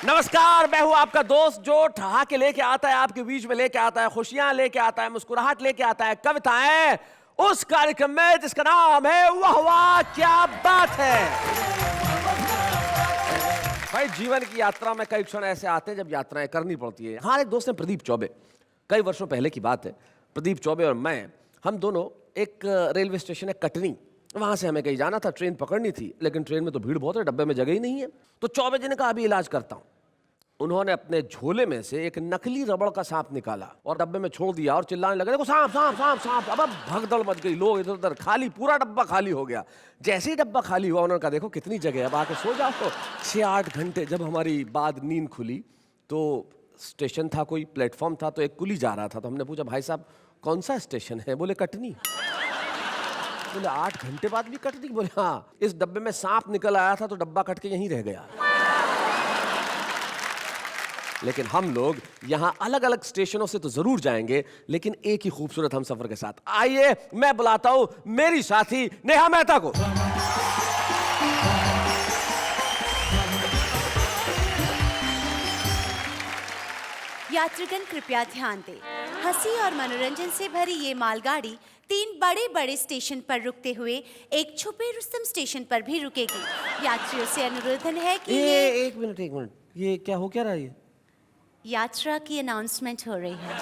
नमस्कार, मैं हूं आपका दोस्त जो ठहाके लेके आता है, आपके बीच में लेके आता है, खुशियां लेके आता है, मुस्कुराहट लेके आता है, कविताएं उस कार्यक्रम में जिसका नाम है वाह वाह क्या बात है। भाई जीवन की यात्रा में कई क्षण ऐसे आते हैं जब यात्राएं करनी पड़ती है। हमारे एक दोस्त हैं प्रदीप चौबे, कई वर्षों पहले की बात है। प्रदीप चौबे और मैं, हम दोनों एक रेलवे स्टेशन है कटनी, वहां से हमें कहीं जाना था, ट्रेन पकड़नी थी, लेकिन ट्रेन में तो भीड़ बहुत है, डब्बे में जगह ही नहीं है। तो चौबे जी ने कहा अभी इलाज करता हूं। उन्होंने अपने झोले में से एक नकली रबड़ का सांप निकाला और डब्बे में छोड़ दिया और चिल्लाने लगे देखो सांप सांप सांप सांप। अब भगदड़ मच गई, लोग इधर उधर, खाली पूरा डब्बा खाली हो गया। जैसे ही डब्बा खाली हुआ उन्होंने कहा देखो कितनी जगह है, अब आके सो जाओ। तो 6-8 घंटे जब हमारी बाद नींद खुली तो स्टेशन था, कोई प्लेटफॉर्म था, तो एक कुली जा रहा था। तो हमने पूछा भाई साहब कौन सा स्टेशन है? बोले कटनी। बोले 8 घंटे बाद भी कटनी? बोले हाँ, इस डब्बे में सांप निकल आया था तो डब्बा कट के यहीं रह गया। लेकिन हम लोग यहां अलग अलग स्टेशनों से तो जरूर जाएंगे, लेकिन एक ही खूबसूरत हम सफर के साथ। आइए मैं बुलाता हूं मेरी साथी नेहा मेहता को। यात्रीगण कृपया ध्यान दें, हंसी और मनोरंजन से भरी ये मालगाड़ी 3 बड़े बड़े स्टेशन पर रुकते हुए एक छुपे रुस्तम स्टेशन पर भी रुकेगी। यात्रियों से अनुरोध है कि एक मिनट, ये क्या हो क्या रहा है? यात्रा की अनाउंसमेंट हो रही है।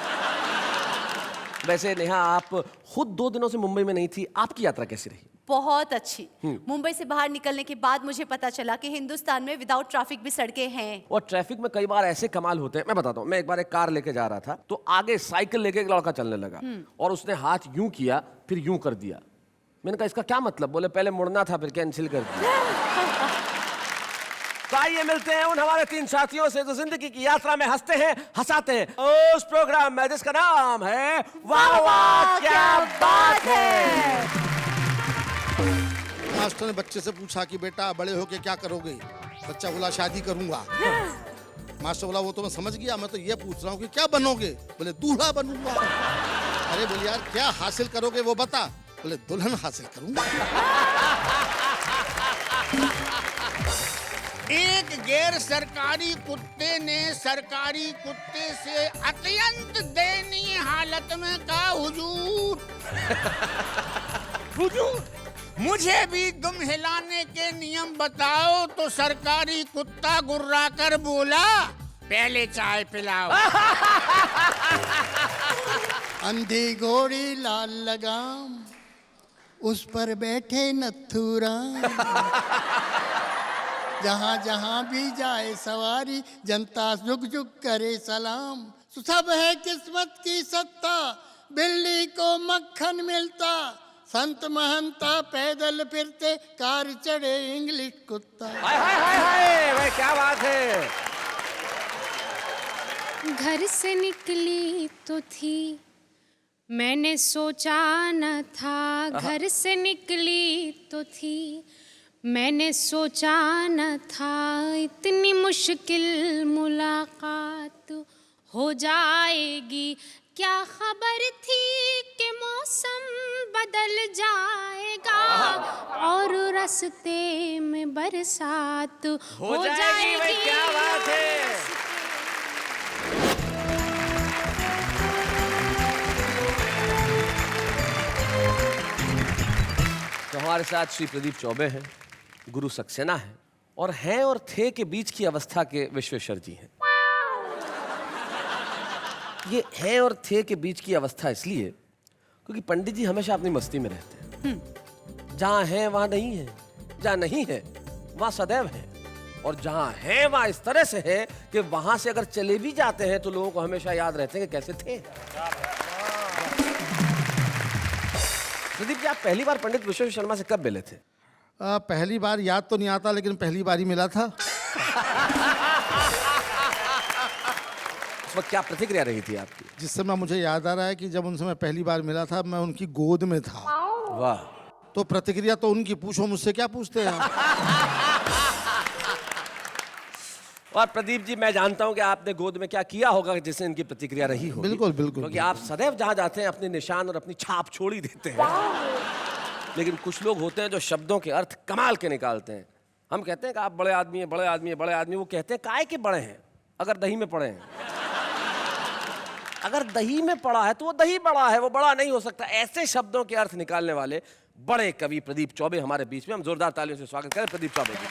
वैसे नेहा आप खुद 2 दिनों से मुंबई में नहीं थी, आपकी यात्रा कैसी रही? बहुत अच्छी। मुंबई से बाहर निकलने के बाद मुझे पता चला कि हिंदुस्तान में विदाउट ट्रैफिक भी सड़कें हैं। और ट्रैफिक में कई बार ऐसे कमाल होते हैं, मैं बताता हूँ। मैं एक बार एक कार लेके जा रहा था तो आगे साइकिल लेके एक लड़का चलने लगा और उसने हाथ यूं किया फिर यूं कर दिया। मैंने कहा इसका क्या मतलब? बोले पहले मुड़ना था फिर कैंसिल कर दिया। तो आइए मिलते हैं उन हमारे 3 साथियों से जो जिंदगी की यात्रा में हंसते हैं, हंसाते हैं उस प्रोग्राम में जिसका नाम है वाह वाह क्या बात है। मास्टर ने बच्चे से पूछा कि बेटा बड़े होके क्या करोगे? बच्चा बोला शादी करूंगा। मास्टर बोला वो तो मैं समझ गया, मैं तो ये पूछ रहा हूँ कि क्या बनोगे? बोले दूल्हा बनूंगा। अरे बोले यार क्या हासिल करोगे वो बता? बोले दुल्हन हासिल करूंगा। एक गैर सरकारी कुत्ते ने सरकारी कुत्ते से अत्यंत दयनीय हालत में कहा हुजूर हुजूर मुझे भी दुम हिलाने के नियम बताओ। तो सरकारी कुत्ता गुर्रा कर बोला पहले चाय पिलाओ। अंधी घोड़ी लाल लगाम, उस पर बैठे नथुराम। जहाँ जहाँ भी जाए सवारी, जनता झुक झुक करे सलाम। सब है किस्मत की सत्ता, बिल्ली को मक्खन मिलता। संत महंता पैदल फिरते, कार चढ़े इंग्लिश कुत्ता। हाय हाय हाय हाय, भाई क्या बात है। घर से निकली तो थी, मैंने सोचा न था। घर से निकली तो थी, मैंने सोचा न था। इतनी मुश्किल मुलाकात हो जाएगी। क्या खबर थी कि मौसम बदल जाएगा और रास्ते में बरसात हो जाएगी। भाई क्या बात है। तो हमारे साथ श्री प्रदीप चौबे हैं, गुरु सक्सेना है और हैं और थे के बीच की अवस्था के विश्वेश्वर जी हैं। ये हैं और थे के बीच की अवस्था इसलिए क्योंकि पंडित जी हमेशा अपनी मस्ती में रहते हैं। जहां है वहां नहीं है, जहां नहीं है वहां सदैव है, और जहां है वहां इस तरह से है कि वहां से अगर चले भी जाते हैं तो लोगों को हमेशा याद रहते हैं कि कैसे थे। प्रदीप जी आप पहली बार पंडित विश्वेश्वर शर्मा से कब मिले थे? पहली बार याद तो नहीं आता, लेकिन पहली बार ही मिला था। उस वक्त क्या प्रतिक्रिया रही थी आपकी? जिस समय मुझे याद आ रहा है कि जब उनसे मैं पहली बार मिला था, मैं उनकी गोद में था। वाह। तो प्रतिक्रिया तो उनकी, पूछो मुझसे क्या पूछते हैं। और प्रदीप जी मैं जानता हूं कि आपने गोद में क्या किया होगा जिससे इनकी प्रतिक्रिया रही होगी। बिल्कुल बिल्कुल, क्योंकि आप सदैव जहां जाते हैं अपने निशान और अपनी छाप छोड़ ही देते हैं। लेकिन कुछ लोग होते हैं जो शब्दों के अर्थ कमाल के निकालते हैं। हम कहते हैं कि आप बड़े आदमी हैं, बड़े आदमी हैं, बड़े आदमी। वो कहते हैं काहे के बड़े हैं अगर दही में पड़े हैं। अगर दही में पड़ा है तो वो दही बड़ा है, वो बड़ा नहीं हो सकता। ऐसे शब्दों के अर्थ निकालने वाले बड़े कवि प्रदीप चौबे हमारे बीच में। हम जोरदार तालियों से स्वागत करें प्रदीप चौबे जी।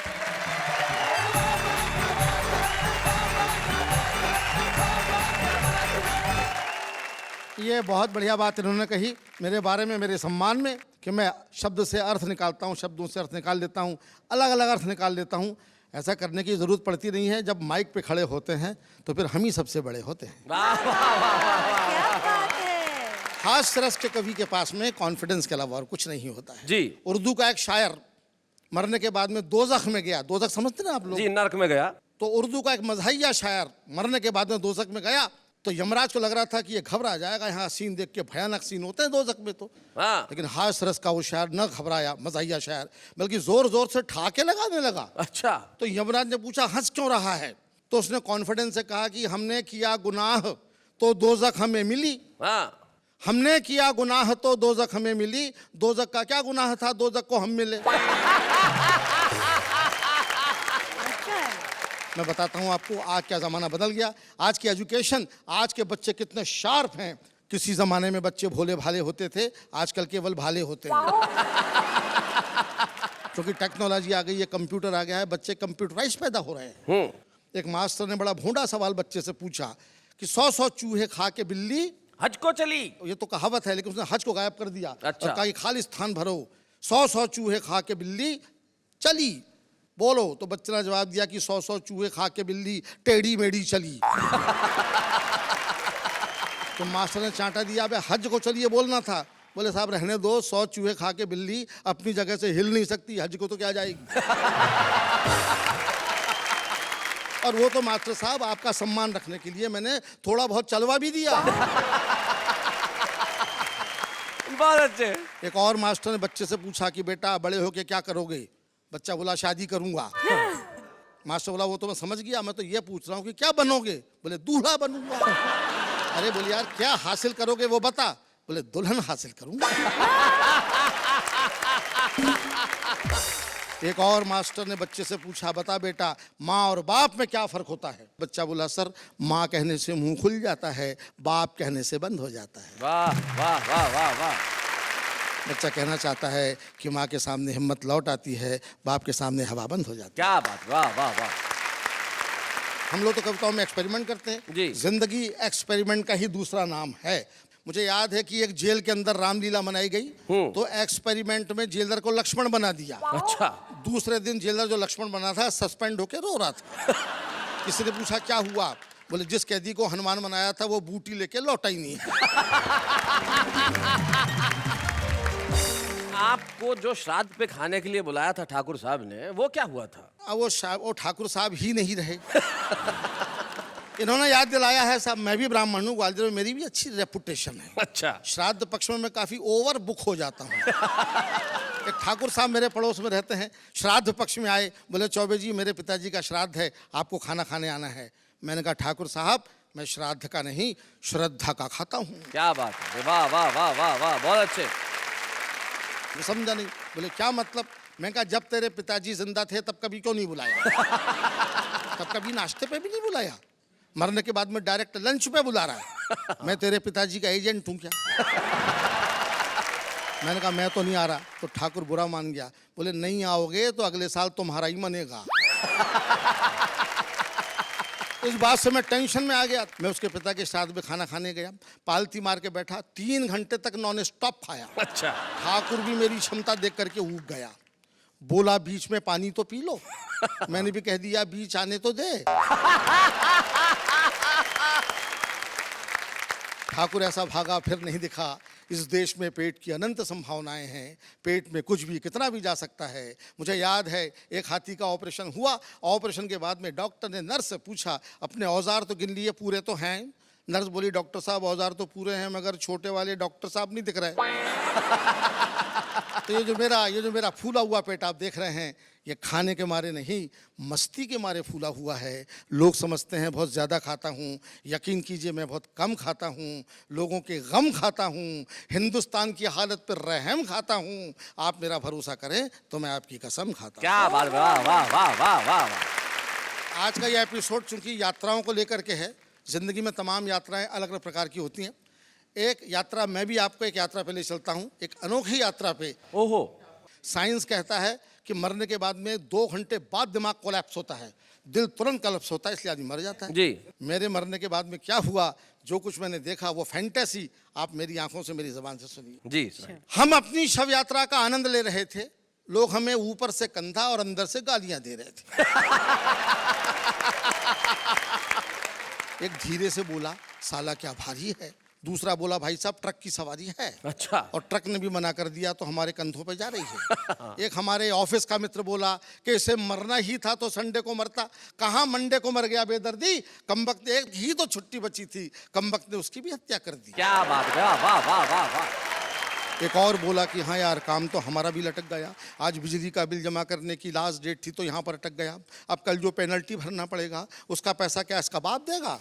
ये बहुत बढ़िया बात इन्होंने कही मेरे बारे में, मेरे सम्मान में, कि मैं शब्द से अर्थ निकालता हूँ, शब्दों से अर्थ निकाल लेता हूँ, अलग अलग अर्थ निकाल लेता हूँ। ऐसा करने की ज़रूरत पड़ती नहीं है। जब माइक पे खड़े होते हैं तो फिर हम ही सबसे बड़े होते हैं। वाह वाह वाह वाह वाह। क्या बात है। हास्य रस के कवि के पास में कॉन्फिडेंस के अलावा और कुछ नहीं होता है जी। उर्दू का एक शायर मरने के बाद में दोज़ख में गया। दोज़ख समझते ना आप लोग? जी, नर्क में गया। तो उर्दू का एक मज़हिया शायर मरने के बाद में दोज़ख में गया तो यमराज को लग रहा था कि ये घबरा जाएगा, यहाँ सीन देख के भयानक सीन होते हैं दोज़ख में तो। हाँ। लेकिन हास्य रस का वो शायर न घबराया, मज़हिया शायर, बल्कि जोर जोर से ठाके लगाने लगा। अच्छा। तो यमराज ने पूछा हंस क्यों रहा है? तो उसने कॉन्फिडेंस से कहा कि हमने किया गुनाह तो दोज़ख हमें मिली, हाँ। हमने किया गुनाह तो दोज़ख हमें मिली, दोज़ख का क्या गुनाह था दोज़ख को हम मिले। मैं बताता हूँ आपको आज क्या ज़माना बदल गया। आज की एजुकेशन, आज के बच्चे कितने शार्प हैं। किसी ज़माने में बच्चे भोले भाले होते थे, आजकल केवल भाले होते हैं। क्योंकि टेक्नोलॉजी आ गई है, कंप्यूटर आ गया है, बच्चे कंप्यूटराइज पैदा हो रहे हैं। एक मास्टर ने बड़ा भोंडा सवाल बच्चे से पूछा कि 100 चूहे खा के बिल्ली हज को चली। ये तो कहावत है, लेकिन उसने हज को गायब कर दिया। अच्छा। और कहा कि खाली स्थान भरो। 100 चूहे खा के बिल्ली चली, बोलो। तो बच्चे ने जवाब दिया कि 100 चूहे खा के बिल्ली टेढ़ी मेढ़ी चली। तो मास्टर ने चांटा दिया, अबे हज को चलिए बोलना था। बोले साहब रहने दो, 100 चूहे खा के बिल्ली अपनी जगह से हिल नहीं सकती, हज को तो क्या जाएगी। और वो तो मास्टर साहब आपका सम्मान रखने के लिए मैंने थोड़ा बहुत चलवा भी दिया। बहुत अच्छे। एक और मास्टर ने बच्चे से पूछा कि बेटा बड़े होके क्या करोगे? बच्चा बोला शादी करूंगा। मास्टर बोला वो तो मैं समझ गया, मैं तो ये पूछ रहा हूँ कि क्या बनोगे? बोले दूल्हा बनूंगा। अरे बोले यार क्या हासिल करोगे वो बता। बोले दुल्हन हासिल करूंगा। एक और मास्टर ने बच्चे से पूछा बता बेटा माँ और बाप में क्या फर्क होता है? बच्चा बोला सर माँ कहने से मुंह खुल जाता है, बाप कहने से बंद हो जाता है। वाह वाह वाह वाह वाह। बच्चा कहना चाहता है कि माँ के सामने हिम्मत लौट आती है, बाप के सामने हवा बंद हो जाती है। क्या बात, वाह वाह वाह। हम लोग तो कविताओं में एक्सपेरिमेंट करते हैं जी। जिंदगी एक्सपेरिमेंट का ही दूसरा नाम है। मुझे याद है कि एक जेल के अंदर रामलीला मनाई गई तो एक्सपेरिमेंट में जेलर को लक्ष्मण बना दिया। अच्छा। दूसरे दिन जेलर जो लक्ष्मण बना था सस्पेंड होकर रो रहा था। किसी ने पूछा क्या हुआ? बोले जिस कैदी को हनुमान बनाया था वो बूटी लेके लौटा ही नहीं। आपको जो श्राद्ध पे खाने के लिए बुलाया था ठाकुर साहब ने, वो क्या हुआ था? अब वो ठाकुर साहब ही नहीं रहे। इन्होंने याद दिलाया है साहब, मैं भी ब्राह्मण हूँ, ग्वालियर में मेरी भी अच्छी रेपुटेशन है। अच्छा। श्राद्ध पक्ष में मैं काफ़ी ओवर बुक हो जाता हूँ। एक ठाकुर साहब मेरे पड़ोस में रहते हैं, श्राद्ध पक्ष में आए, बोले चौबे जी मेरे पिताजी का श्राद्ध है, आपको खाना खाने आना है। मैंने कहा ठाकुर साहब मैं श्राद्ध का नहीं श्रद्धा का खाता हूँ। क्या बात है, वाह वाह वाह वाह वाह, बहुत अच्छे। वो समझा नहीं। बोले क्या मतलब? मैं कहा जब तेरे पिताजी जिंदा थे तब कभी क्यों नहीं बुलाया? तब कभी नाश्ते पे भी नहीं बुलाया, मरने के बाद में डायरेक्ट लंच पे बुला रहा है। मैं तेरे पिताजी का एजेंट हूँ क्या? मैंने कहा मैं तो नहीं आ रहा। तो ठाकुर बुरा मान गया, बोले नहीं आओगे तो अगले साल तुम्हारा ही मनेगा। इस बात से मैं टेंशन में आ गया। मैं उसके पिता के साथ में खाना खाने गया, पालती मार के बैठा, 3 घंटे तक नॉन स्टॉप खाया। अच्छा। ठाकुर भी मेरी क्षमता देख करके ऊब गया, बोला बीच में पानी तो पी लो। मैंने भी कह दिया बीच आने तो दे। ठाकुर ऐसा भागा फिर नहीं दिखा। इस देश में पेट की अनंत संभावनाएं हैं, पेट में कुछ भी कितना भी जा सकता है। मुझे याद है एक हाथी का ऑपरेशन हुआ, ऑपरेशन के बाद में डॉक्टर ने नर्स से पूछा अपने औजार तो गिन लिए, पूरे तो हैं? नर्स बोली डॉक्टर साहब औजार तो पूरे हैं मगर छोटे वाले डॉक्टर साहब नहीं दिख रहे। तो ये जो मेरा फूला हुआ पेट आप देख रहे हैं, ये खाने के मारे नहीं, मस्ती के मारे फूला हुआ है। लोग समझते हैं बहुत ज़्यादा खाता हूँ, यकीन कीजिए मैं बहुत कम खाता हूँ। लोगों के गम खाता हूँ, हिंदुस्तान की हालत पर रहम खाता हूँ। आप मेरा भरोसा करें तो मैं आपकी कसम खाता हूँ। क्या बात, वाह वाह वाह वाह वाह वाह। आज का ये एपिसोड चूंकि यात्राओं को लेकर के है, ज़िंदगी में तमाम यात्राएं अलग अलग प्रकार की होती हैं। एक यात्रा मैं भी आपको एक यात्रा पे ले चलता हूँ, एक अनोखी यात्रा पे। ओहो, साइंस कहता है कि मरने के बाद में 2 घंटे बाद दिमाग कोलैप्स होता है, दिल तुरंत कोलैप्स होता है, इसलिए आदमी मर जाता है। जी। मेरे मरने के बाद में क्या हुआ, जो कुछ मैंने देखा वो फैंटेसी आप मेरी आंखों से, मेरी जबान से सुनिए। जी सर। हम अपनी शव यात्रा का आनंद ले रहे थे, लोग हमें ऊपर से कंधा और अंदर से गालियां दे रहे थे। एक धीरे से बोला, साला क्या भारी है। दूसरा बोला, भाई साहब ट्रक की सवारी है। अच्छा। और ट्रक ने भी मना कर दिया तो हमारे कंधों पे जा रही है। एक हमारे ऑफिस का मित्र बोला कि इसे मरना ही था तो संडे को मरता, कहाँ मंडे को मर गया बेदर्दी, कमबख्त एक ही तो छुट्टी बची थी, कमबख्त ने उसकी भी हत्या कर दी। क्या बात, वाह वाह वाह वाह वाह। एक और बोला कि हाँ यार काम तो हमारा भी लटक गया, आज बिजली का बिल जमा करने की लास्ट डेट थी तो यहाँ पर अटक गया, अब कल जो पेनल्टी भरना पड़ेगा उसका पैसा क्या इसका बाप देगा।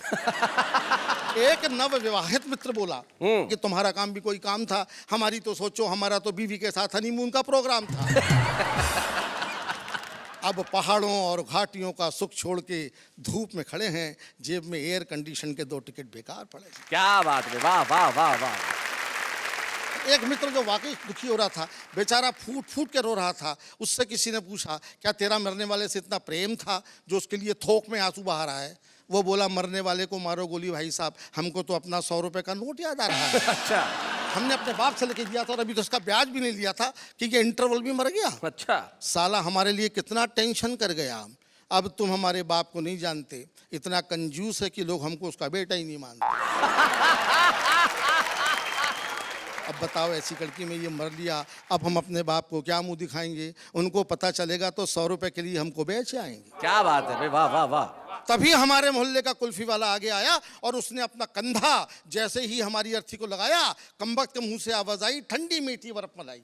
एक नव विवाहित मित्र बोला कि तुम्हारा काम भी कोई काम था, हमारी तो सोचो, हमारा तो बीवी के साथ हनीमून का प्रोग्राम था। अब पहाड़ों और घाटियों का सुख छोड़ के धूप में खड़े हैं, जेब में एयर कंडीशन के 2 टिकट बेकार पड़े। क्या बात है, वाह वाह वाह वाह। एक मित्र जो वाकई दुखी हो रहा था, बेचारा फूट फूट के रो रहा था, उससे किसी ने पूछा, क्या तेरा मरने वाले से इतना प्रेम था जो उसके लिए थोक में आंसू बहा रहा है। वो बोला, मरने वाले को मारो गोली भाई साहब, हमको तो अपना 100 रुपए का नोट याद आ रहा है। अच्छा। हमने अपने बाप से लेके दिया था और अभी तो उसका ब्याज भी नहीं लिया था कि ये इंटरवल भी मर गया। अच्छा। साला हमारे लिए कितना टेंशन कर गया। अब तुम हमारे बाप को नहीं जानते, इतना कंजूस है कि लोग हमको उसका बेटा ही नहीं मानते। अब बताओ, ऐसी लड़की में ये मर लिया, अब हम अपने बाप को क्या मुंह दिखाएंगे, उनको पता चलेगा तो 100 रुपए के लिए हमको बेच आएंगे। क्या बात है, वाह वाह वाह। तभी हमारे मोहल्ले का कुल्फी वाला आगे आया और उसने अपना कंधा जैसे ही हमारी अर्थी को लगाया, कमबख्त के मुंह से आवाज आई, ठंडी मीठी बर्फ मलाई।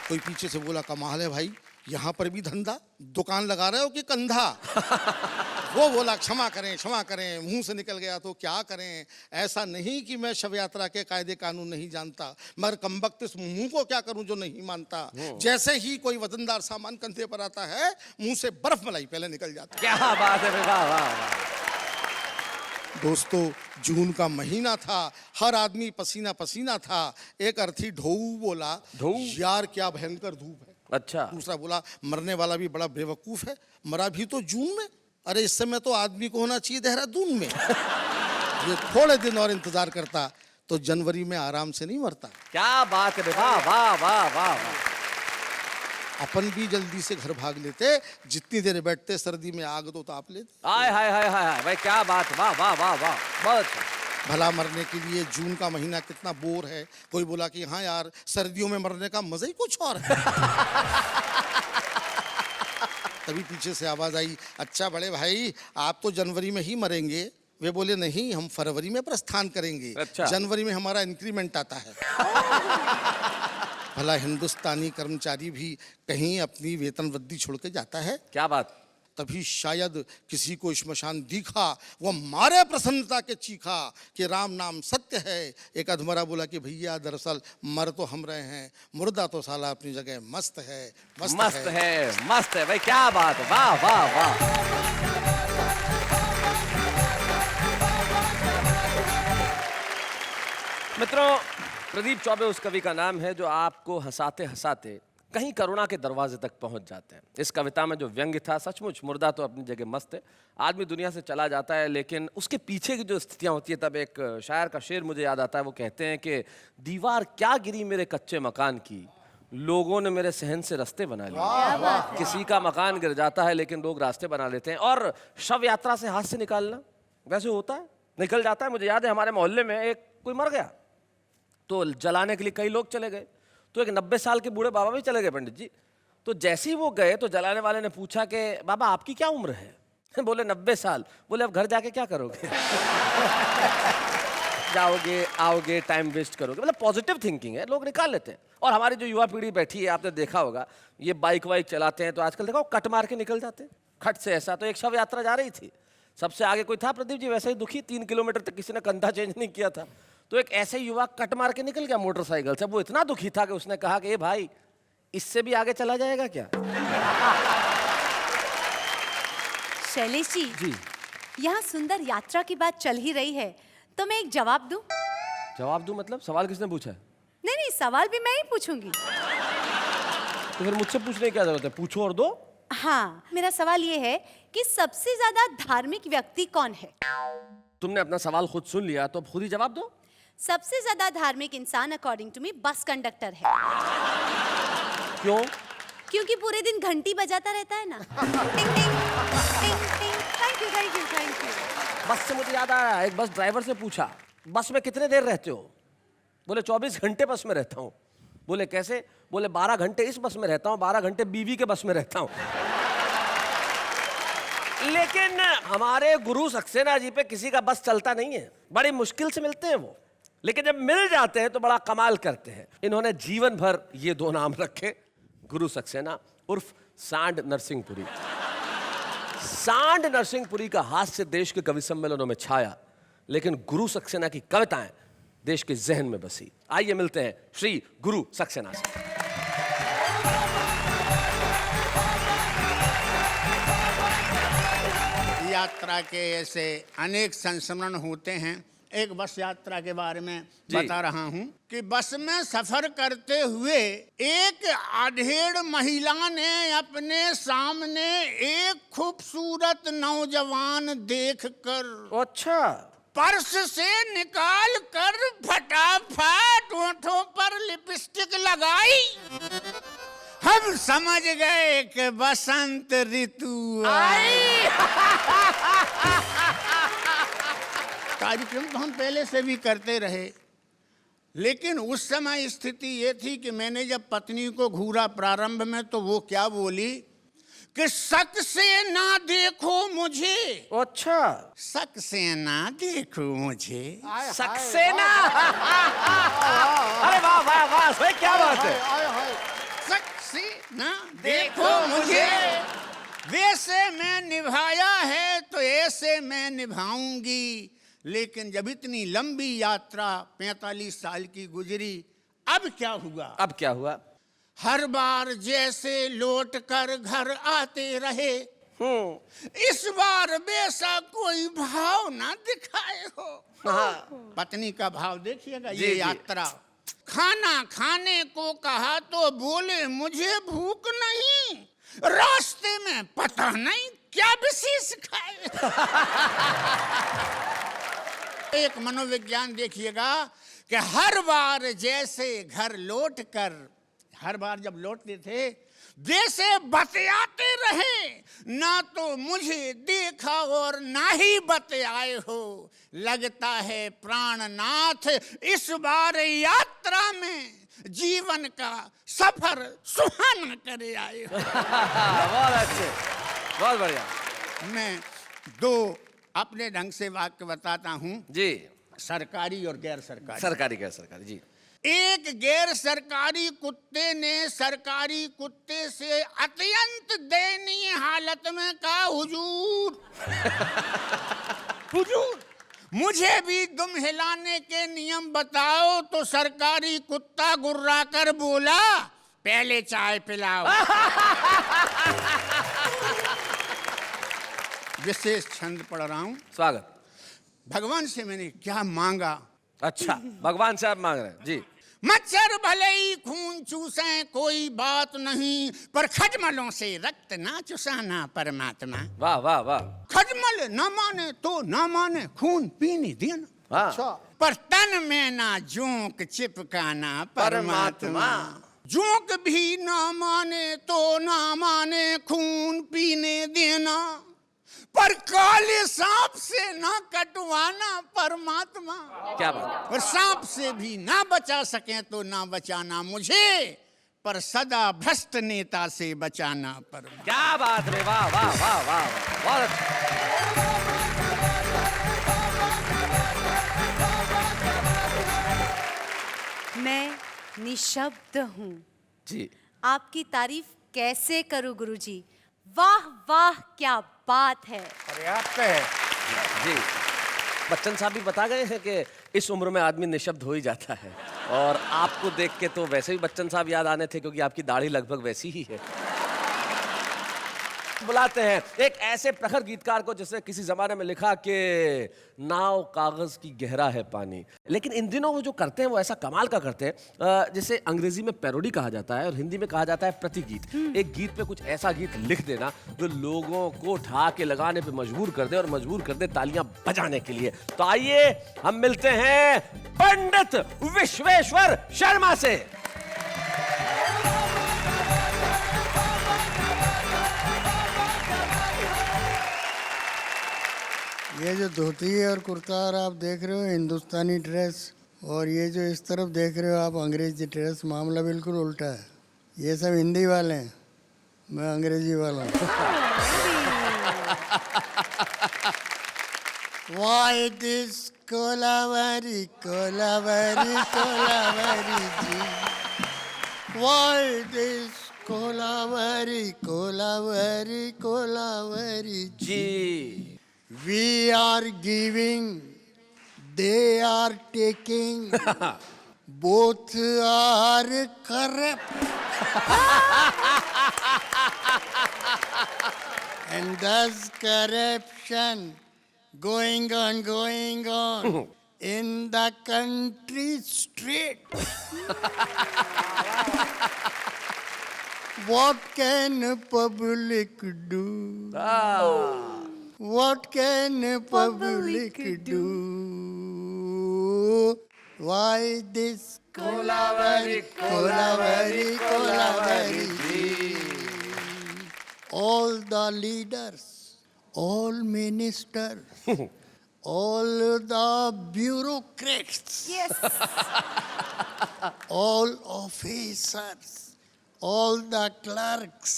कोई पीछे से बोला, कमाल है भाई, यहाँ पर भी धंधा, दुकान लगा रहे हो कि कंधा। वो बोला, क्षमा करें, मुंह से निकल गया तो क्या करें। ऐसा नहीं कि मैं शव यात्रा के कायदे कानून नहीं जानता, मगर कमबख्त इस मुंह को क्या करूं जो नहीं मानता। जैसे ही कोई वजनदार सामान कंधे पर आता है, मुंह से बर्फ मलाई पहले निकल जाता है। क्या बात है, वाह वाह वाह। दोस्तों, जून का महीना था, हर आदमी पसीना पसीना था। एक अर्थी ढोऊ बोला, ढोऊ? यार क्या भयंकर धूप है। अच्छा। दूसरा बोला, मरने वाला भी बड़ा बेवकूफ है, मरा भी तो जून में, अरे इस समय तो आदमी को होना चाहिए देहरादून में। ये थोड़े दिन और इंतजार करता तो जनवरी में आराम से नहीं मरता। क्या बात है, वाह वाह वाह वाह। अपन भी जल्दी से घर भाग लेते, जितनी देर बैठते सर्दी में आग तो ताप लेते। हाय हाय हाय हाय, भाई क्या बात, वाह वाह वाह वाह, बहुत। भला मरने के लिए जून का महीना कितना बोर है। कोई बोला कि हाँ यार, सर्दियों में मरने का मजा ही कुछ और है। तभी पीछे से आवाज आई, अच्छा बड़े भाई, आप तो जनवरी में ही मरेंगे। वे बोले, नहीं, हम फरवरी में प्रस्थान करेंगे। अच्छा। जनवरी में हमारा इंक्रीमेंट आता है। भला हिंदुस्तानी कर्मचारी भी कहीं अपनी वेतन वृद्धि छोड़ के जाता है? क्या बात। तभी शायद किसी को श्मशान दिखा, वो मारे प्रसन्नता के चीखा कि राम नाम सत्य है। एक अधमरा बोला कि भैया दरअसल मर तो हम रहे हैं, मुर्दा तो साला अपनी जगह मस्त है। मस्त है, मस्त है भाई, क्या बात है, वाह वाह वाह। मित्रों, प्रदीप चौबे उस कवि का नाम है जो आपको हंसाते हंसाते कहीं करुणा के दरवाजे तक पहुंच जाते हैं। इस कविता में जो व्यंग्य था, सचमुच मुर्दा तो अपनी जगह मस्त है, आदमी दुनिया से चला जाता है, लेकिन उसके पीछे की जो स्थितियां होती है, तब एक शायर का शेर मुझे याद आता है। वो कहते हैं कि दीवार क्या गिरी मेरे कच्चे मकान की, लोगों ने मेरे सहन से रास्ते बना लिए। किसी का मकान गिर जाता है लेकिन लोग रास्ते बना लेते हैं। और शव यात्रा से हाथ से निकालना वैसे होता है, निकल जाता है। मुझे याद है हमारे मोहल्ले में एक कोई मर गया तो जलाने के लिए कई लोग चले गए, तो एक 90 साल के बूढ़े बाबा भी चले गए पंडित जी। तो जैसे ही वो गए तो जलाने वाले ने पूछा कि बाबा आपकी क्या उम्र है? बोले 90 साल। बोले अब घर जाके क्या करोगे? जाओगे आओगे टाइम वेस्ट करोगे, मतलब पॉजिटिव थिंकिंग है, लोग निकाल लेते हैं। और हमारी जो युवा पीढ़ी बैठी है, आपने देखा होगा, ये बाइक वाइक चलाते हैं तो आजकल देखो कट मार के निकल जाते हैं खट से। ऐसा तो एक शव यात्रा जा रही थी, सबसे आगे कोई था प्रदीप जी वैसे ही दुखी, 3 किलोमीटर तक किसी ने कंधा चेंज नहीं किया था, तो एक ऐसे युवा कट मार के निकल गया मोटरसाइकिल से। वो इतना दुखी था कि उसने कहा कि ए भाई इससे भी आगे चला जाएगा क्या? शैलेश जी, जी यहाँ सुंदर यात्रा की बात चल ही रही है, तो मैं एक जवाब दूं? जवाब दूं मतलब? सवाल किसने पूछा है? नहीं नहीं, सवाल भी मैं ही पूछूंगी। तो फिर मुझसे पूछने की क्या जरूरत है, पूछो और दो। हाँ, मेरा सवाल ये है कि सबसे ज्यादा धार्मिक व्यक्ति कौन है? तुमने अपना सवाल खुद सुन लिया तो अब खुद ही जवाब दो। सबसे ज्यादा धार्मिक इंसान according to me bus conductor है। क्यों? क्योंकि पूरे दिन घंटी बजाता रहता है ना। टिंग टिंग टिंग टिंग। Thank you thank you thank you. बस से मुझे याद आया, एक बस ड्राइवर से पूछा बस में कितने देर रहते हो? बोले 24 घंटे बस में रहता हूँ। बोले कैसे? बोले 12 घंटे इस बस में रहता हूँ, 12 घंटे बीवी के बस में रहता हूँ। लेकिन हमारे गुरु सक्सेना जी पे किसी का बस चलता नहीं है, बड़ी मुश्किल से मिलते हैं वो, लेकिन जब मिल जाते हैं तो बड़ा कमाल करते हैं। इन्होंने जीवन भर ये 2 नाम रखे, गुरु सक्सेना उर्फ सांड नरसिंहपुरी। सांड नरसिंहपुरी का हास्य देश के कवि सम्मेलनों में छाया, लेकिन गुरु सक्सेना की कविताएं देश के जहन में बसी। आइए मिलते हैं श्री गुरु सक्सेना से। यात्रा के ऐसे अनेक संस्मरण होते हैं। एक बस यात्रा के बारे में जी। बता रहा हूं कि बस में सफर करते हुए एक अधेड़ महिला ने अपने सामने एक खूबसूरत नौजवान देखकर अच्छा, पर्स से निकाल कर फटाफट होठों पर लिपस्टिक लगाई। हम समझ गए कि बसंत ऋतु आई। कार्यक्रम तो हम पहले से भी करते रहे, लेकिन उस समय स्थिति ये थी कि मैंने जब पत्नी को घूरा प्रारंभ में, तो वो क्या बोली कि शक से ना देखो मुझे। अच्छा, शक से ना देखो मुझे। सक्सेना। अरे वाह वाह वाह, भाई क्या बात है। शक से ना देखो मुझे, वैसे मैं निभाया है तो ऐसे मैं निभाऊंगी। लेकिन जब इतनी लंबी यात्रा 45 साल की गुजरी, अब क्या हुआ? अब क्या हुआ? हर बार जैसे लौट कर घर आते रहे, इस बार वैसा कोई भाव ना दिखाए हो। पत्नी का भाव देखिएगा। जी, ये जी। यात्रा, खाना खाने को कहा तो बोले मुझे भूख नहीं, रास्ते में पता नहीं क्या विशेष खाए। एक मनोविज्ञान देखिएगा कि हर बार जैसे घर लौट कर, हर बार जब लौटते थे जैसे बतियाते रहे, ना तो मुझे देखा और ना ही बतियाए हो। लगता है प्राणनाथ इस बार यात्रा में जीवन का सफर सुहाना करे आए हो। बहुत अच्छे, बहुत बढ़िया। मैं 2 अपने ढंग से वाक्य बताता हूं, जी, सरकारी और गैर सरकारी। सरकारी गैर सरकारी, जी। एक गैर सरकारी कुत्ते ने सरकारी कुत्ते से अत्यंत दयनीय हालत में कहा, हुजूर हुजूर मुझे भी दुम हिलाने के नियम बताओ। तो सरकारी कुत्ता गुर्रा कर बोला, पहले चाय पिलाओ। विशेष छंद पढ़ रहा हूं। स्वागत। भगवान से मैंने क्या मांगा? अच्छा, भगवान से आप मांग रहे हैं, जी। मच्छर भले ही खून चूसे कोई बात नहीं, पर खजमलों से रक्त ना चुसाना परमात्मा। वाह वाह वाह। खजमल न माने तो न माने, खून पीने देना। हाँ, पर तन में ना जोंक चिपकाना परमात्मा। जोंक भी ना माने तो ना माने, खून पीने देना। पर काले सांप से ना कटवाना परमात्मा। क्या बात। और सांप से भी ना बचा सके तो ना बचाना मुझे, पर सदा भ्रष्ट नेता से बचाना परमात्मा। क्या बात है, वाह वाह वाह वाह, बहुत अच्छा। मैं निशब्द हूँ। जी आपकी तारीफ कैसे करूं गुरुजी? वाह वाह क्या बात है। पर्याप्त है। जी, बच्चन साहब भी बता गए हैं कि इस उम्र में आदमी निशब्द हो ही जाता है, और आपको देख के तो वैसे भी बच्चन साहब याद आने थे, क्योंकि आपकी दाढ़ी लगभग वैसी ही है। बुलाते हैं एक ऐसे प्रखर गीतकार को जिसने किसी जमाने में लिखा कि नाव कागज की गहरा है पानी, लेकिन इन दिनों वो जो करते हैं वो ऐसा कमाल का करते हैं जिसे अंग्रेजी में पैरोडी कहा जाता है और हिंदी में कहा जाता है प्रतिगीत। एक गीत पे कुछ ऐसा गीत लिख देना जो लोगों को उठा के लगाने पे मजबूर कर दे, और मजबूर कर दे तालियां बजाने के लिए। तो आइए हम मिलते हैं पंडित विश्वेश्वर शर्मा से। ये जो धोती और कुर्ता और आप देख रहे हो हिंदुस्तानी ड्रेस, और ये जो इस तरफ देख रहे हो आप अंग्रेजी ड्रेस, मामला बिल्कुल उल्टा है। ये सब हिंदी वाले हैं, मैं अंग्रेजी वाला हूँ। Why this Kolaveri Kolaveri Kolaveri ji? Why this Kolaveri Kolaveri Kolaveri ji We are giving, they are taking, both are corrupt. And thus corruption going on in the country straight. What can public do? What can public do? Why this Kolavari, Kolavari, Kolavari? All the leaders, all ministers, all the bureaucrats, Yes. all officers, all the clerks,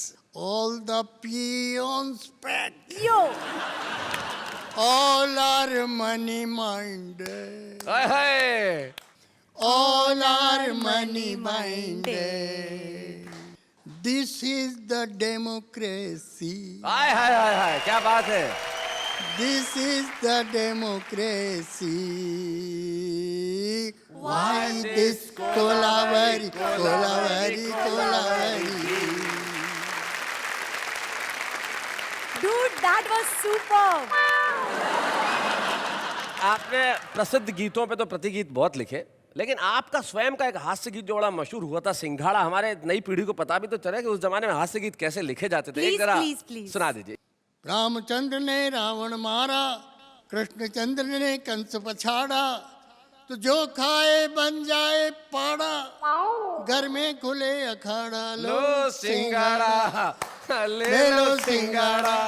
all the peons, pets, Yo. all are money minded. Hi hi All are money minded. This is the democracy. हाय हाय हाय हाय, क्या बात है। This is the democracy. Why this Kolavari, Kolavari, Kolavari? Dude, that was superb. आपने प्रसिद्ध गीतों पे तो प्रतिगीत बहुत लिखे, लेकिन आपका स्वयं का एक हास्य गीत जो बड़ा मशहूर हुआ था, सिंघाड़ा, हमारे नई पीढ़ी को पता भी तो चले कि उस जमाने में हास्य गीत कैसे लिखे जाते थे। एक Please, जरा please, please. सुना दीजिए। रामचंद्र ने रावण मारा, कृष्णचंद्र ने कंस पछाड़ा, तो जो खाए बन जाए पाड़ा, घर में खुले अखाड़ा, लो सिंगाड़ा, ले लो सिंगाड़ा,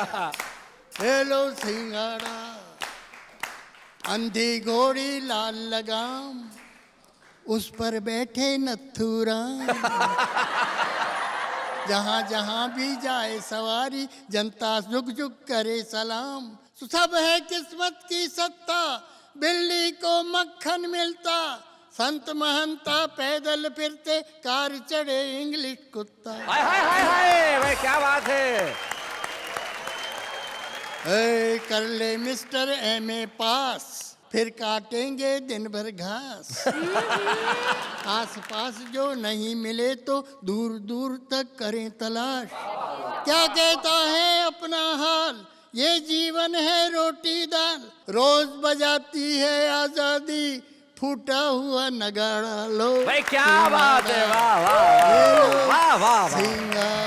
ले लो सिंगाड़ा। अंधी घोड़ी लाल लगाम, उस पर बैठे नथुराम। जहाँ जहाँ भी जाए सवारी, जनता झुक झुक करे सलाम। सब है किस्मत की सत्ता, बिल्ली को मक्खन मिलता। संत महंता पैदल फिरते, कार चढ़े इंग्लिश कुत्ता। हाय हाय हाय हाय, भाई क्या बात है। ए, कर ले मिस्टर एमए पास, फिर काटेंगे दिन भर घास। आस पास जो नहीं मिले तो दूर दूर तक करें तलाश। क्या कहता है अपना हाल, ये जीवन है रोटी दाल। रोज बजाती है आजादी, फूटा हुआ नगाड़ा, लो भाई क्या बात है, वाह वाह वाह वाह वाह। सिंगाड़ा।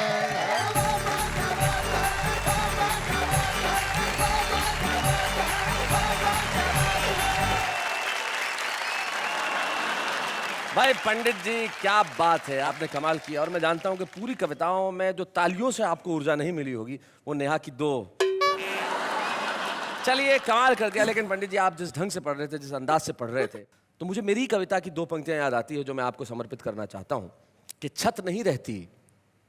भाई पंडित जी क्या बात है, आपने कमाल किया। और मैं जानता हूं कि पूरी कविताओं में जो तालियों से आपको ऊर्जा नहीं मिली होगी वो नेहा की दो, चलिए कमाल कर दिया। लेकिन पंडित जी आप जिस ढंग से पढ़ रहे थे, जिस अंदाज से पढ़ रहे थे, तो मुझे मेरी कविता की दो पंक्तियां याद आती है जो मैं आपको समर्पित करना चाहता हूं कि छत नहीं रहती,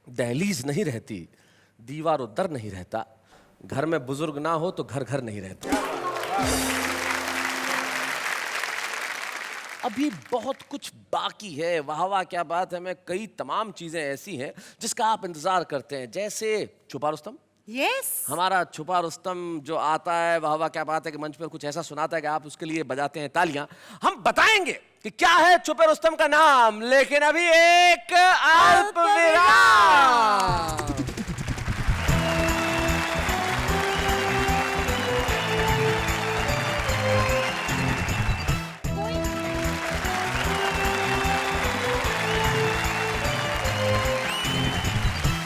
दहलीज नहीं रहती, दीवार और दर नहीं रहता, घर में बुजुर्ग ना हो तो घर घर नहीं रहता। अभी बहुत कुछ बाकी है। वाह वाह क्या बात है। मैं कई तमाम चीजें ऐसी हैं जिसका आप इंतजार करते हैं, जैसे छुपा रुस्तम। यस, हमारा छुपा रुस्तम जो आता है, वाह वाह क्या बात है कि मंच पर कुछ ऐसा सुनाता है कि आप उसके लिए बजाते हैं तालियां। हम बताएंगे कि क्या है छुपे रुस्तम का नाम, लेकिन अभी एक अल्प विराम।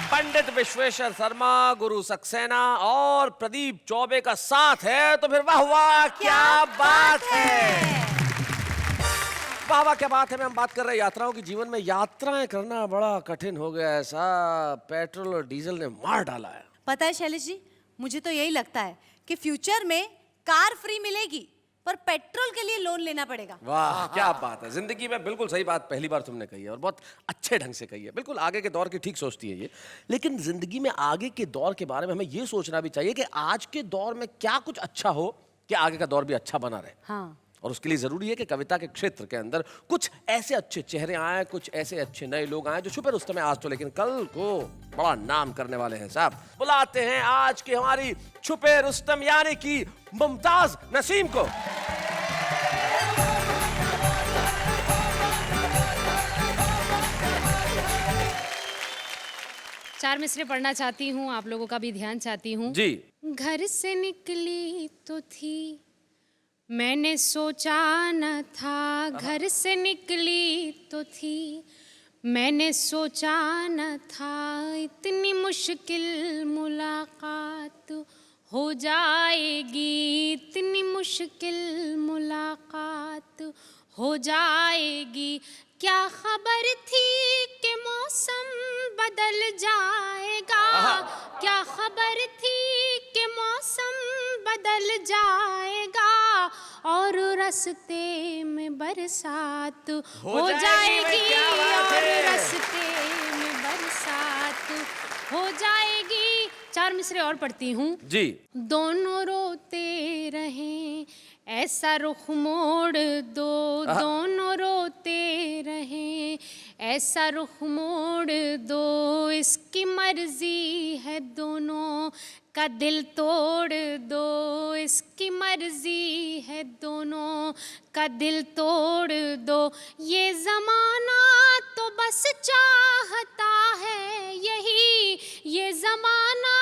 पंडित विश्वेश्वर शर्मा, गुरु सक्सेना और प्रदीप चौबे का साथ है तो फिर वाह वाह क्या बात है। वाह वाह क्या बात है में हम बात कर रहे हैं यात्राओं की। जीवन में यात्राएं करना बड़ा कठिन हो गया है साहब, पेट्रोल और डीजल ने मार डाला है। पता है शैलेश जी, मुझे तो यही लगता है कि फ्यूचर में कार फ्री मिलेगी पर पेट्रोल के लिए लोन लेना पड़ेगा। वाह क्या बात है। जिंदगी में बिल्कुल सही बात पहली बार तुमने कही है और बहुत अच्छे ढंग से कही है। बिल्कुल आगे के दौर की ठीक सोचती है ये। लेकिन जिंदगी में आगे के दौर के बारे में हमें ये सोचना भी चाहिए कि आज के दौर में क्या कुछ अच्छा हो कि आगे का दौर भी अच्छा बना रहे। हाँ, और उसके लिए जरूरी है कि कविता के क्षेत्र के अंदर कुछ ऐसे अच्छे चेहरे आए, कुछ ऐसे अच्छे नए लोग आए जो छुपे रुस्तम में आज तो लेकिन कल को बड़ा नाम करने वाले हैं साहब। बुलाते हैं आज की हमारी छुपे रुस्तम यानी कि मुमताज नसीम को। चार मिसरे पढ़ना चाहती हूँ, आप लोगों का भी ध्यान चाहती हूँ जी। घर से निकली तो थी, मैंने सोचा न था। घर से निकली तो थी, मैंने सोचा न था। इतनी मुश्किल मुलाकात हो जाएगी, इतनी मुश्किल मुलाकात हो जाएगी। क्या खबर थी कि मौसम बदल जाएगा, क्या खबर थी कि मौसम बदल जाएगा और रास्ते में बरसात हो जाएगी, और रास्ते में बरसात हो जाएगी। चार मिसरे और पढ़ती हूँ जी। दोनों रोते रहें ऐसा रुख मोड़ दो, दोनों रोते रहें ऐसा रुख मोड़ दो। इसकी मर्जी है दोनों का दिल तोड़ दो, इसकी मर्जी है दोनों का दिल तोड़ दो। ये ज़माना तो बस चाहता है यही, ये ज़माना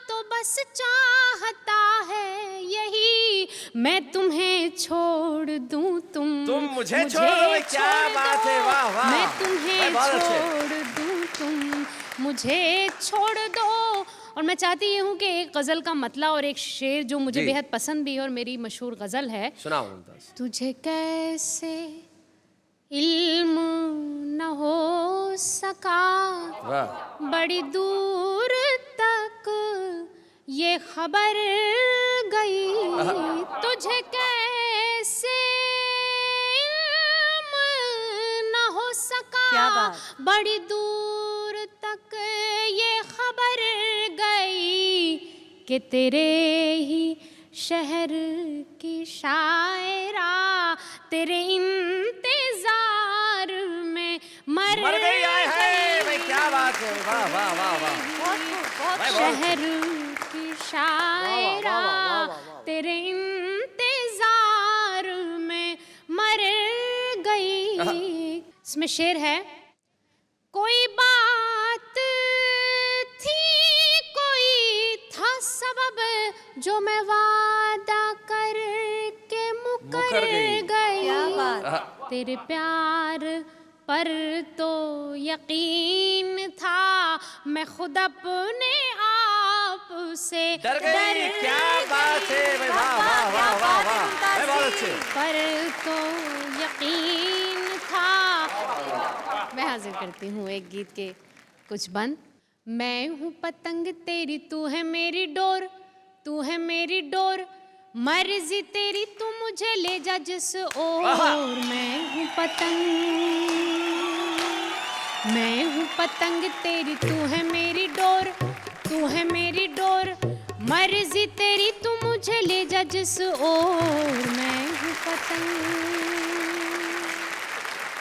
तो बस चाहता है यही। मैं तुम्हें छोड़ दूं, तुम मुझे छोड़ दो। क्या बात है, वाह वाह। मैं तुम्हें छोड़ दूं, तुम मुझे छोड़ दो। और मैं चाहती हूँ कि एक गज़ल का मतला और एक शेर जो मुझे बेहद पसंद भी है और मेरी मशहूर गज़ल है। सुनाओ मुमताज। तुझे कैसे इल्म न हो सका, बड़ी दूर तक ये खबर गई। तुझे कैसे इल्म न हो सका, क्या बात? बड़ी दूर तक ये खबर गई कि तेरे ही शहर की शायरा तेरे इंतजार में मर गई। आए हाय भाई क्या बात है, वाह वाह वाह वाह। शहर की शायरा तेरे इंतजार में मर गई। इसमें शेर है, कोई बात थी, कोई था सबब जो मैं वादा करके मुकर गई। क्या बात? तेरे प्यार पर तो यकीन था, मैं खुद अपने आप से डर गई। क्या बात है भाई, वाह वाह वाह वाह वाह। बहुत अच्छे। पर तो यकीन था। मैं हाजिर करती हूँ एक गीत के कुछ बंद। मैं हूँ पतंग तेरी, तू है मेरी डोर, तू है मेरी डोर। मर्जी तेरी, तू मुझे ले जा जिस ओर। मैं हूँ पतंग, मैं हूँ पतंग तेरी, तू है मेरी डोर, तू है मेरी डोर। मर्जी तेरी, तू मुझे ले जा जिस ओर। मैं हूँ पतंग।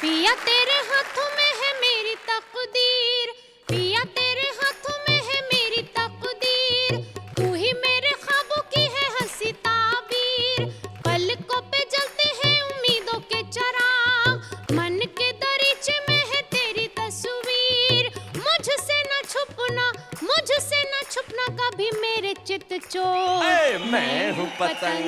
पिया तेरे हाथों में है मेरी तकदीर, पिया तेरे हाथों में है मेरी तकदीर, तू ही मेरे ख्वाबों की है हंसी ताबीर, पलकों पे जलते हैं उम्मीदों के चिराग, मन के दरीचे में है तेरी तस्वीर, मुझसे न छुपना, मुझसे न छुपना कभी मेरे चित चोर। मैं हूँ पतंग,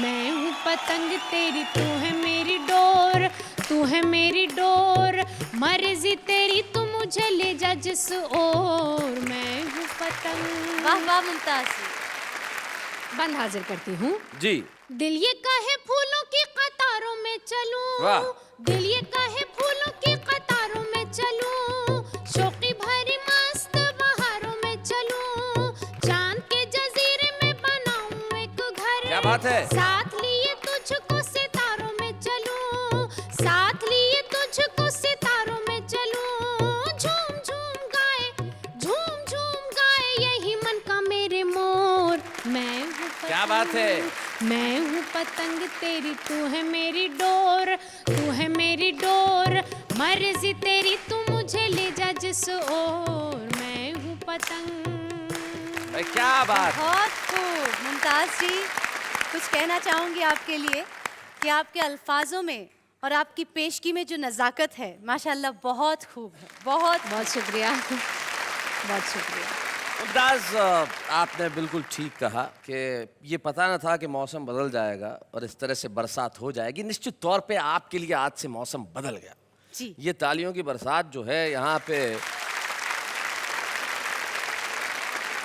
मैं हूँ पतंग तेरी, तू है मेरी डोर, तू है मेरी डोर, मर्जी तेरी तू मुझे ले जा जिस ओर, मैं हूँ पतंग। वाह वाह मुमताज जी। बंद हाजिर करती हूँ। जी। दिल ये काहे फूलों की कतारों में चलूं, वाह। दिल ये काहे फूलों की कतारों में चलूं, शौकी भरी मस्त बहारों में चलूं, चांद के जजीरे में बनाऊं एक घर, क्या बात है? साथ लिए तुझको सितारों में चलूं, साथ लिए तुझको सितारों में चलूं, झूम झूम गाए, झूम झूम गाए यही मन का मेरे मोर, मैं हूँ क्या बात है? मैं हूँ पतंग तेरी, तू है मेरी डोर, तू है मेरी डोर, मर्जी तेरी तू मुझे ले जा जिस ओर, मैं हूँ पतंग। अरे क्या बात। बहुत खूब मुमताज जी, कुछ कहना चाहूंगी आपके लिए कि आपके अल्फाजों में और आपकी पेशगी में जो नज़ाकत है माशाल्लाह बहुत खूब है, बहुत बहुत शुक्रिया, बहुत शुक्रिया। मुमताज, आपने बिल्कुल ठीक कहा कि ये पता न था कि मौसम बदल जाएगा और इस तरह से बरसात हो जाएगी। निश्चित तौर पे आपके लिए आज से मौसम बदल गया जी। ये तालियों की बरसात जो है यहाँ पे,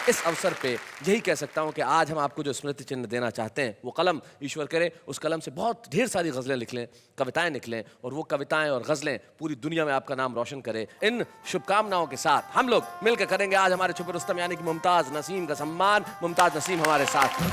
इस अवसर पे यही कह सकता हूँ कि आज हम आपको जो स्मृति चिन्ह देना चाहते हैं वो कलम, ईश्वर करे उस कलम से बहुत ढेर सारी गज़लें निकलें, कविताएं निकलें और वो कविताएं और गज़लें पूरी दुनिया में आपका नाम रोशन करें। इन शुभकामनाओं के साथ हम लोग मिलकर करेंगे आज हमारे छुपे रुस्तम यानी कि मुमताज़ नसीम का सम्मान। मुमताज़ नसीम हमारे साथ हैं।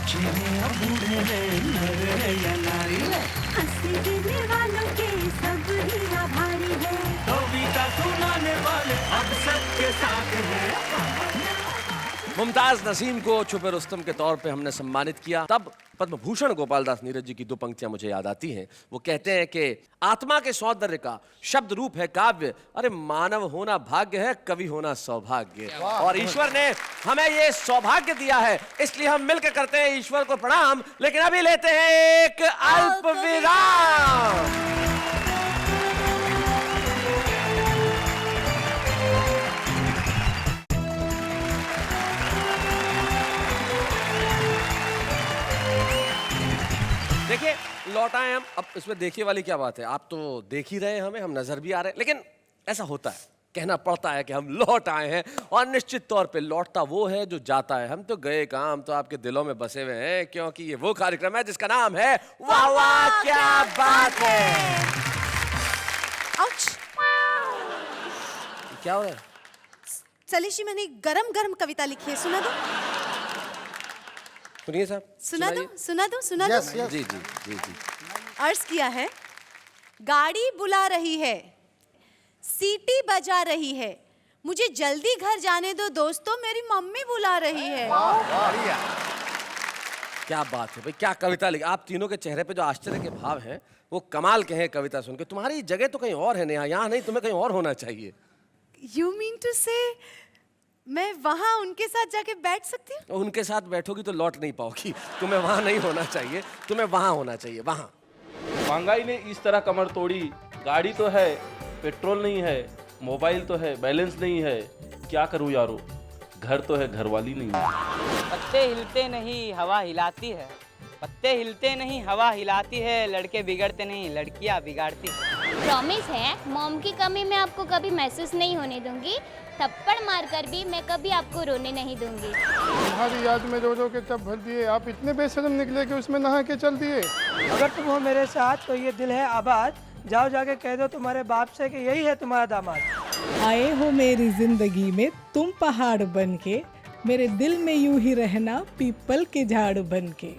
मुमताज नसीम को छुपे रुस्तम के तौर पे हमने सम्मानित किया। तब पद्म भूषण गोपाल दास नीरज जी की दो पंक्तियां मुझे याद आती हैं। वो कहते हैं कि आत्मा के सौंदर्य का शब्द रूप है काव्य, अरे मानव होना भाग्य है, कवि होना सौभाग्य। और ईश्वर ने हमें ये सौभाग्य दिया है, इसलिए हम मिलकर करते हैं ईश्वर को प्रणाम। लेकिन अभी लेते हैं एक अल्प विराम। देखिए लौट आए हम। अब इसमें देखिए वाली क्या बात है, आप तो देख ही रहे हैं हमें, हम नजर भी आ रहे हैं, लेकिन ऐसा होता है, कहना पड़ता है कि हम लौट आए हैं। और निश्चित तौर पे लौटता वो है जो जाता है। हम तो गए कहाँ, हम तो आपके दिलों में बसे हुए हैं, क्योंकि ये वो कार्यक्रम है जिसका नाम है वाह वाह क्या बात है। आउच! क्या हो रहा है? सलीशी, मैंने गरम गरम कविता लिखी है, सुना दो, सुनिए साहब, सुना दो, सुना दो, सुना Yes, दो। yes. जी जी जी जी। अर्ज किया है, गाड़ी बुला रही है, सीटी बजा रही है, मुझे जल्दी घर जाने दो दोस्तों, मेरी मम्मी बुला रही है। क्या बात है भाई, क्या कविता लिखी। आप तीनों के चेहरे पे जो आश्चर्य के भाव हैं वो कमाल के हैं कविता सुन के। तुम्हारी जगह तो कहीं और है नेहा, यहाँ नहीं, तुम्हें कहीं और होना चाहिए। You mean to say मैं वहाँ उनके साथ जाके बैठ सकती हूँ? उनके साथ बैठोगी तो लौट नहीं पाओगी। तुम्हें वहाँ नहीं होना चाहिए, तुम्हें वहाँ होना चाहिए, वहाँ। महंगाई ने इस तरह कमर तोड़ी, गाड़ी तो है पेट्रोल नहीं है, मोबाइल तो है बैलेंस नहीं है, क्या करूँ यारो, घर तो है घरवाली नहीं है। पत्ते हिलते नहीं हवा हिलाती है, पत्ते हिलते नहीं हवा हिलाती है, लड़के बिगड़ते नहीं लड़कियां बिगाड़ती है। प्रॉमिस है मॉम की कमी मैं आपको कभी महसूस नहीं होने दूंगी, थप्पड़ मारकर भी मैं कभी आपको रोने नहीं दूंगी। तुम्हारी याद में रो रो के तब भर दिए, आप इतने बेशर्म निकले कि उसमें नहा के चल दिए। अगर तुम हो मेरे साथ तो ये दिल है आबाद, जाओ जाके कह दो तुम्हारे बाप से कि यही है तुम्हारा दामाद। आए हो मेरी जिंदगी में तुम पहाड़ बन के, मेरे दिल में यूं ही रहना पीपल के झाड़ बन के।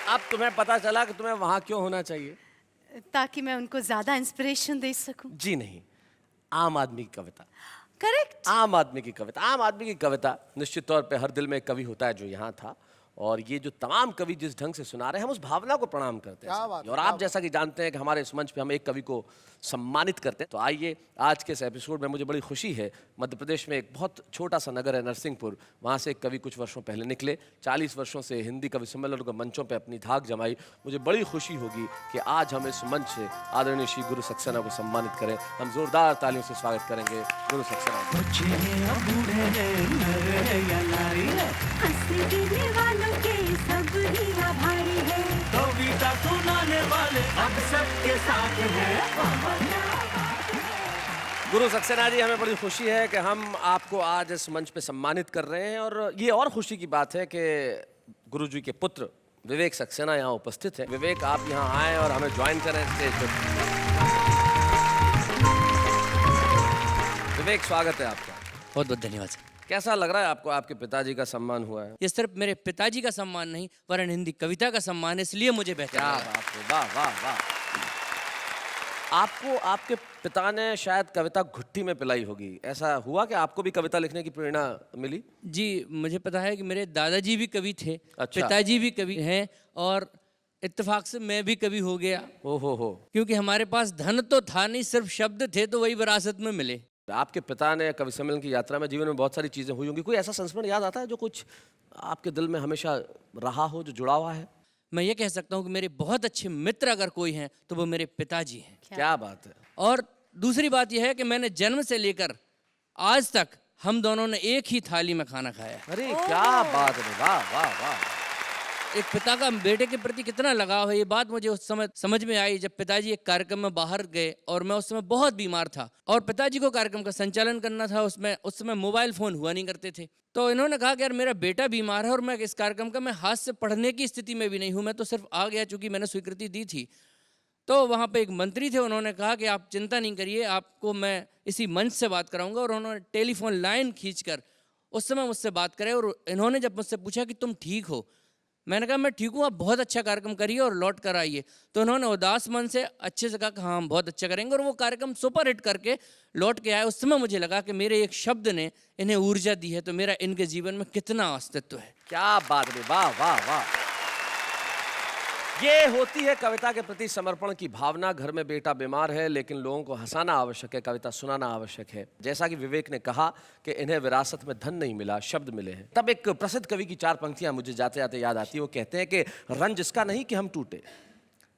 अब तुम्हें पता चला कि तुम्हें वहाँ क्यों होना चाहिए? ताकि मैं उनको ज्यादा इंस्पिरेशन दे सकूं। जी नहीं, आम आदमी की कविता। करेक्ट। आम आदमी की कविता, आम आदमी की कविता। निश्चित तौर पे हर दिल में एक कवि होता है जो यहाँ था, और ये जो तमाम कवि जिस ढंग से सुना रहे हैं हम उस भावना को प्रणाम करते हैं क्या बात है, और आप जैसा कि जानते हैं कि हमारे इस मंच पे हम एक कवि को सम्मानित करते हैं। तो आइए आज के इस एपिसोड में मुझे बड़ी खुशी है, मध्य प्रदेश में एक बहुत छोटा सा नगर है नरसिंहपुर, वहाँ से एक कवि कुछ वर्षों पहले निकले, 40 वर्षों से हिंदी कवि सम्मेलनों के मंचों पर अपनी धाक जमाई। मुझे बड़ी खुशी होगी कि आज हम इस मंच से आदरणीय श्री गुरु सक्सेना को सम्मानित करें। हम जोरदार तालियों से स्वागत करेंगे गुरु सक्सेना। कविता सुनाने वाले अब सबके साथ हैं। गुरु सक्सेना जी, हमें बड़ी खुशी है कि हम आपको आज इस मंच पे सम्मानित कर रहे हैं और ये और खुशी की बात है कि गुरु जी के पुत्र विवेक सक्सेना यहाँ उपस्थित है। विवेक, आप यहाँ आए और हमें ज्वाइन करें स्टेज पे। विवेक, स्वागत है आपका। बहुत बहुत धन्यवाद सर। कैसा लग रहा है आपको, आपके पिताजी का सम्मान हुआ है? ये सिर्फ मेरे पिताजी का सम्मान नहीं वरन हिंदी कविता का सम्मान है, इसलिए मुझे बेहतर क्या लगा। बात है, वाह वाह वाह। आपको आपके पिता ने शायद कविता घुट्टी में पिलाई होगी, ऐसा हुआ कि आपको भी कविता लिखने की प्रेरणा मिली? जी, मुझे पता है कि मेरे दादाजी भी कवि थे, अच्छा। पिताजी भी कवि हैं और इत्तेफाक से मैं भी कवि हो गया। हो क्योंकि हमारे पास धन तो था नहीं, सिर्फ शब्द थे तो वही विरासत में मिले। आपके पिता ने कवि सम्मेलन की यात्रा में जीवन में बहुत सारी चीजें हुई होंगी, कोई ऐसा संस्मरण याद आता है जो कुछ आपके दिल में हमेशा रहा हो, जो जुड़ा हुआ है? मैं ये कह सकता हूँ कि मेरे बहुत अच्छे मित्र अगर कोई हैं तो वो मेरे पिताजी हैं। क्या बात है। और दूसरी बात यह है कि मैंने जन्म से लेकर आज तक हम दोनों ने एक ही थाली में खाना खाया। अरे क्या बात है, वाह वाह वाह। एक पिता का बेटे के प्रति कितना लगाव है, ये बात मुझे उस समय समझ में आई जब पिताजी एक कार्यक्रम में बाहर गए और मैं उस समय बहुत बीमार था और पिताजी को कार्यक्रम का संचालन करना था। उसमें उस समय मोबाइल फ़ोन हुआ नहीं करते थे, तो इन्होंने कहा कि यार मेरा बेटा बीमार है और मैं इस कार्यक्रम का मैं हाथ से पढ़ने की स्थिति में भी नहीं हूँ, मैं तो सिर्फ आ गया चूँकि मैंने स्वीकृति दी थी। तो वहाँ पे एक मंत्री थे, उन्होंने कहा कि आप चिंता नहीं करिए, आपको मैं इसी मंच से बात कराऊंगा। और उन्होंने टेलीफोन लाइन खींचकर उस समय मुझसे बात करे और इन्होंने जब मुझसे पूछा कि तुम ठीक हो, मैंने कहा मैं ठीक हूँ, आप बहुत अच्छा कार्यक्रम करिए और लौट कर आइए। तो उन्होंने उदास मन से अच्छे से कहा कि हाँ हम बहुत अच्छा करेंगे और वो कार्यक्रम सुपर हिट करके लौट के आए। उस समय मुझे लगा कि मेरे एक शब्द ने इन्हें ऊर्जा दी है, तो मेरा इनके जीवन में कितना अस्तित्व है। क्या बात है, वाह वाह वाह। ये होती है कविता के प्रति समर्पण की भावना। घर में बेटा बीमार है लेकिन लोगों को हंसाना आवश्यक है, कविता सुनाना आवश्यक है। जैसा कि विवेक ने कहा कि इन्हें विरासत में धन नहीं मिला, शब्द मिले हैं। तब एक प्रसिद्ध कवि की 4 पंक्तियां मुझे जाते जाते याद आती है। वो कहते हैं कि रंज इसका नहीं कि हम टूटे,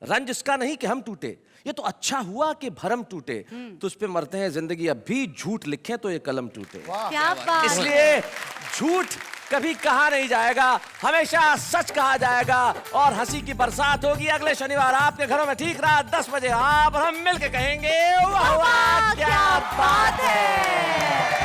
रंज इसका नहीं कि हम टूटे, ये तो अच्छा हुआ कि भरम टूटे, तुझ पे मरते हैं जिंदगी अब भी, झूठ लिखे तो ये कलम टूटे। क्या बात। इसलिए झूठ कभी कहा नहीं जाएगा, हमेशा सच कहा जाएगा और हंसी की बरसात होगी अगले शनिवार आपके घरों में ठीक रात 10 बजे। आप और हम मिलके कहेंगे वाह वाह क्या बात है।